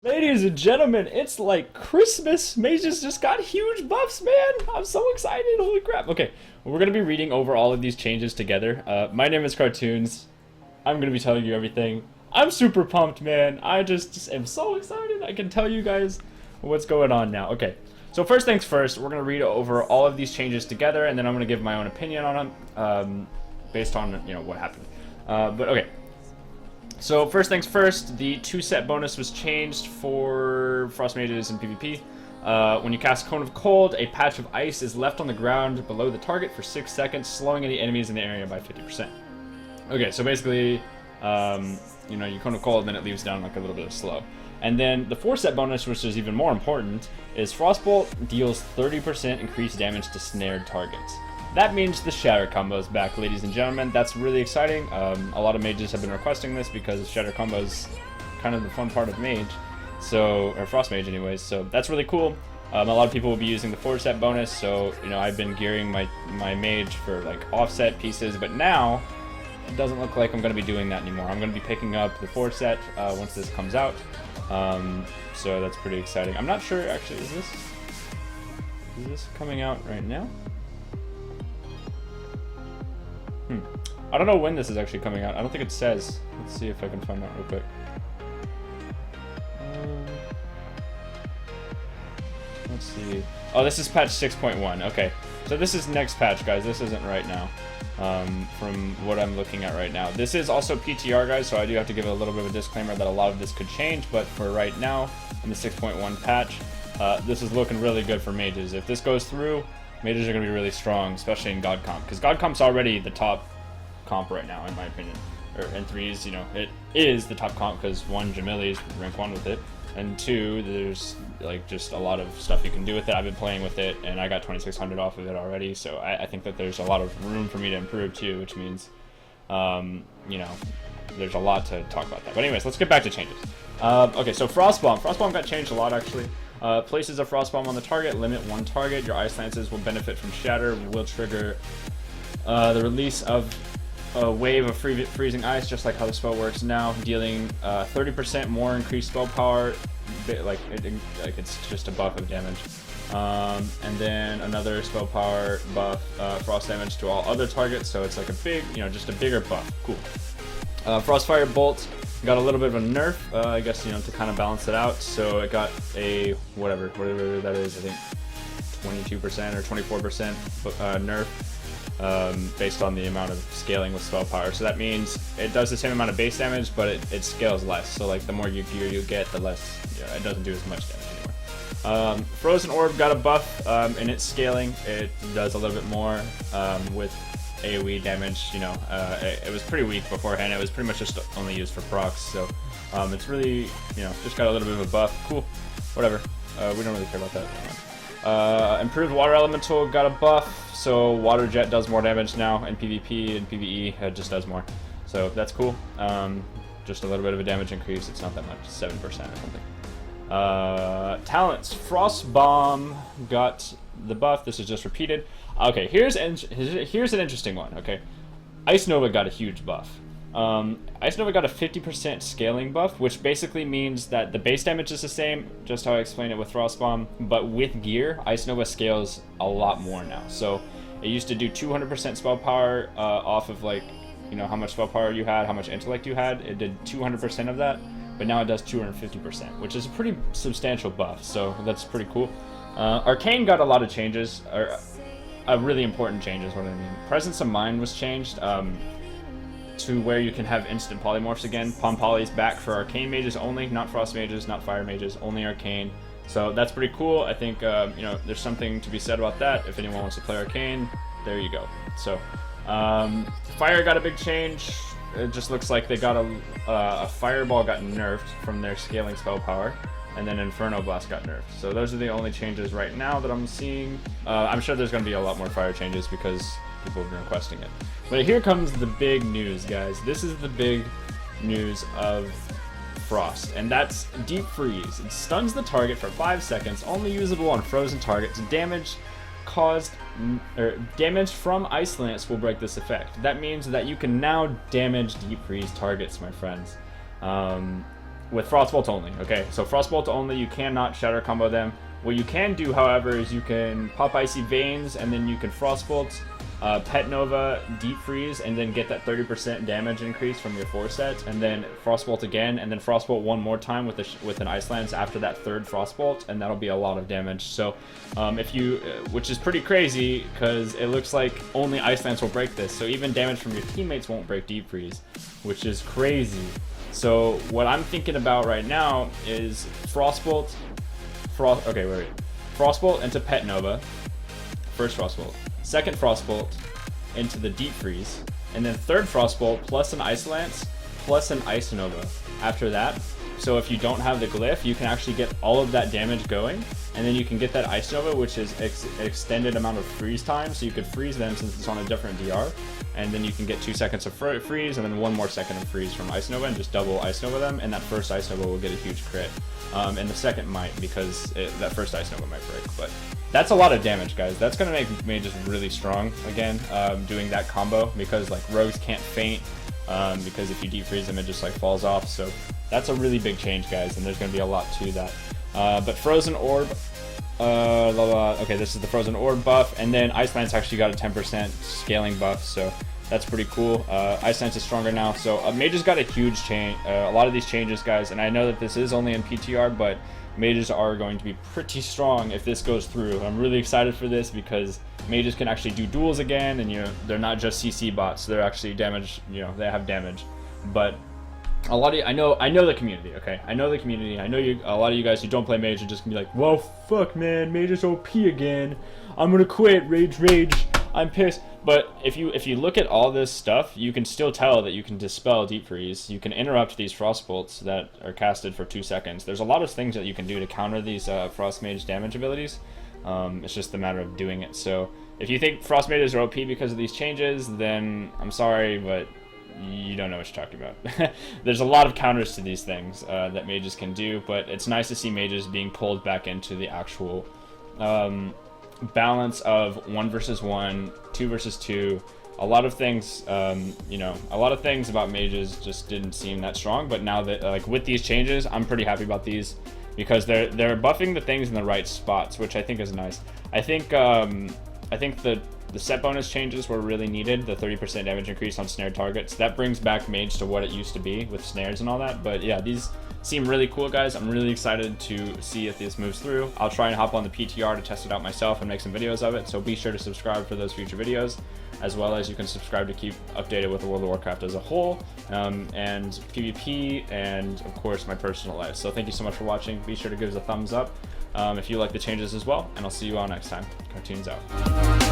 Ladies and gentlemen, it's like Christmas. Mages just got huge buffs, man. I'm so excited. Holy crap. Okay, well, we're going to be reading over all of these changes together. My name is Cartoons. I'm going to be telling you everything. I'm super pumped, man. I just am so excited. I can tell you guys what's going on now. Okay, so first things first, we're going to read over all of these changes together, and then I'm going to give my own opinion on them based on, what happened. But okay. So first things first, the 2-set bonus was changed for Frost Mages in PvP. When you cast Cone of Cold, a patch of ice is left on the ground below the target for 6 seconds, slowing any enemies in the area by 50%. Okay, so basically, you Cone of Cold, then it leaves down like a little bit of slow. And then the 4-set bonus, which is even more important, is Frostbolt deals 30% increased damage to snared targets. That means the Shatter combo is back, ladies and gentlemen. That's really exciting. A lot of mages have been requesting this because Shatter combo is kind of the fun part of Mage, or Frost Mage anyways, so that's really cool. A lot of people will be using the 4-set bonus, so I've been gearing my Mage for like offset pieces, but now it doesn't look like I'm going to be doing that anymore. I'm going to be picking up the 4-set once this comes out, so that's pretty exciting. I'm not sure, actually, is this coming out right now? I don't know when this is actually coming out. I don't think it says. Let's see if I can find out real quick. Let's see. Oh, this is patch 6.1. Okay, so this is next patch, guys. This isn't right now. From what I'm looking at right now. This is also PTR, guys, so I do have to give a little bit of a disclaimer that a lot of this could change, but for right now, in the 6.1 patch, this is looking really good for mages. If this goes through, mages are going to be really strong, especially in God Comp, because God Comp's already the top comp right now, in my opinion. Or in threes, it is the top comp because 1, Jamili's rank 1 with it, and 2, there's like just a lot of stuff you can do with it. I've been playing with it, and I got 2600 off of it already, so I think that there's a lot of room for me to improve too, which means, there's a lot to talk about that. But anyways, let's get back to changes. Okay, so Frostbomb. Frostbomb got changed a lot, actually. Places a Frostbomb on the target, limit 1 target. Your Ice Lances will benefit from Shatter, will trigger the release of a wave of freezing ice, just like how the spell works now, dealing 30% more increased spell power, like it's just a buff of damage. And then another spell power buff, frost damage to all other targets, so it's like a big, just a bigger buff. Cool. Frostfire Bolt got a little bit of a nerf, I guess, to kind of balance it out, so it got a whatever that is, I think 22% or 24% nerf. Based on the amount of scaling with spell power. So that means it does the same amount of base damage, but it scales less. So like the more gear you get, the less, it doesn't do as much damage anymore. Frozen Orb got a buff in its scaling. It does a little bit more with AoE damage. It was pretty weak beforehand. It was pretty much just only used for procs. So it's really, just got a little bit of a buff. Cool, whatever. We don't really care about that. Improved Water Elemental got a buff. So Water Jet does more damage now in PvP and PvE, it just does more. So that's cool. Just a little bit of a damage increase, it's not that much, 7% or something. Talents, Frost Bomb got the buff, this is just repeated. Okay, here's an interesting one, okay. Ice Nova got a huge buff. Ice Nova got a 50% scaling buff, which basically means that the base damage is the same, just how I explained it with Frostbomb, but with gear, Ice Nova scales a lot more now. So it used to do 200% spell power off of like, how much spell power you had, how much intellect you had. It did 200% of that, but now it does 250%, which is a pretty substantial buff, so that's pretty cool. Arcane got a lot of changes, or really important changes, what I mean. Presence of Mind was changed. To where you can have instant polymorphs again. Palm Poly's back for Arcane Mages only, not Frost Mages, not Fire Mages, only Arcane. So that's pretty cool. I think, there's something to be said about that. If anyone wants to play Arcane, there you go. So, Fire got a big change. It just looks like they got a Fireball got nerfed from their scaling spell power, and then Inferno Blast got nerfed. So those are the only changes right now that I'm seeing. I'm sure there's going to be a lot more Fire changes because people have been requesting it. But here comes the big news, guys. This is the big news of Frost, and that's Deep Freeze. It stuns the target for 5 seconds, only usable on frozen targets. Damage from Ice Lance will break this effect. That means that you can now damage Deep Freeze targets, my friends. with Frostbolt only. Okay, so Frostbolt only, you cannot Shatter combo them. What you can do, however, is you can pop Icy Veins, and then you can Frostbolt, Pet Nova, Deep Freeze, and then get that 30% damage increase from your 4 set, and then Frostbolt again, and then Frostbolt one more time with an Ice Lance after that 3rd Frostbolt, and that'll be a lot of damage. So if you, which is pretty crazy, because it looks like only Ice Lance will break this, so even damage from your teammates won't break Deep Freeze, which is crazy. So what I'm thinking about right now is Frostbolt, Frostbolt into Pet Nova, first Frostbolt, second Frostbolt into the Deep Freeze, and then 3rd Frostbolt plus an Ice Lance plus an Ice Nova after that. So if you don't have the glyph, you can actually get all of that damage going, and then you can get that Ice Nova, which is extended amount of freeze time, so you could freeze them since it's on a different DR, and then you can get 2 seconds of freeze, and then 1 more second of freeze from Ice Nova, and just double Ice Nova them, and that first Ice Nova will get a huge crit. And the second might, because that first Ice Nova might break, but that's a lot of damage, guys. That's going to make Mages really strong again, doing that combo, because like rogues can't faint, because if you deep freeze them, it just like falls off. So that's a really big change, guys, and there's going to be a lot to that. But Frozen Orb, okay, this is the Frozen Orb buff, and then Ice Lance actually got a 10% scaling buff, so that's pretty cool. Ice Lance is stronger now, so Mages got a huge change, a lot of these changes, guys, and I know that this is only in PTR, but Mages are going to be pretty strong if this goes through. I'm really excited for this because Mages can actually do duels again, and they're not just CC bots, they're actually damage, they have damage. But a lot of I know the community, okay? I know the community. I know a lot of you guys who don't play Mage are just gonna be like, well, fuck, man, Mage is OP again. I'm gonna quit. Rage. I'm pissed. But if you look at all this stuff, you can still tell that you can dispel Deep Freeze. You can interrupt these Frost Bolts that are casted for 2 seconds. There's a lot of things that you can do to counter these Frost Mage damage abilities. It's just a matter of doing it. So if you think Frost Mages are OP because of these changes, then I'm sorry, but you don't know what you're talking about. There's a lot of counters to these things that Mages can do, but it's nice to see Mages being pulled back into the actual balance of 1 versus 1, 2 versus 2. A lot of things, a lot of things about Mages just didn't seem that strong, but now that, like, with these changes, I'm pretty happy about these because they're buffing the things in the right spots, which I think is nice. I think the set bonus changes were really needed, the 30% damage increase on snare targets. That brings back Mage to what it used to be with snares and all that. But yeah, these seem really cool, guys. I'm really excited to see if this moves through. I'll try and hop on the PTR to test it out myself and make some videos of it. So be sure to subscribe for those future videos, as well as you can subscribe to keep updated with World of Warcraft as a whole, and PvP, and of course my personal life. So thank you so much for watching. Be sure to give us a thumbs up if you like the changes as well, and I'll see you all next time. Cartoons out.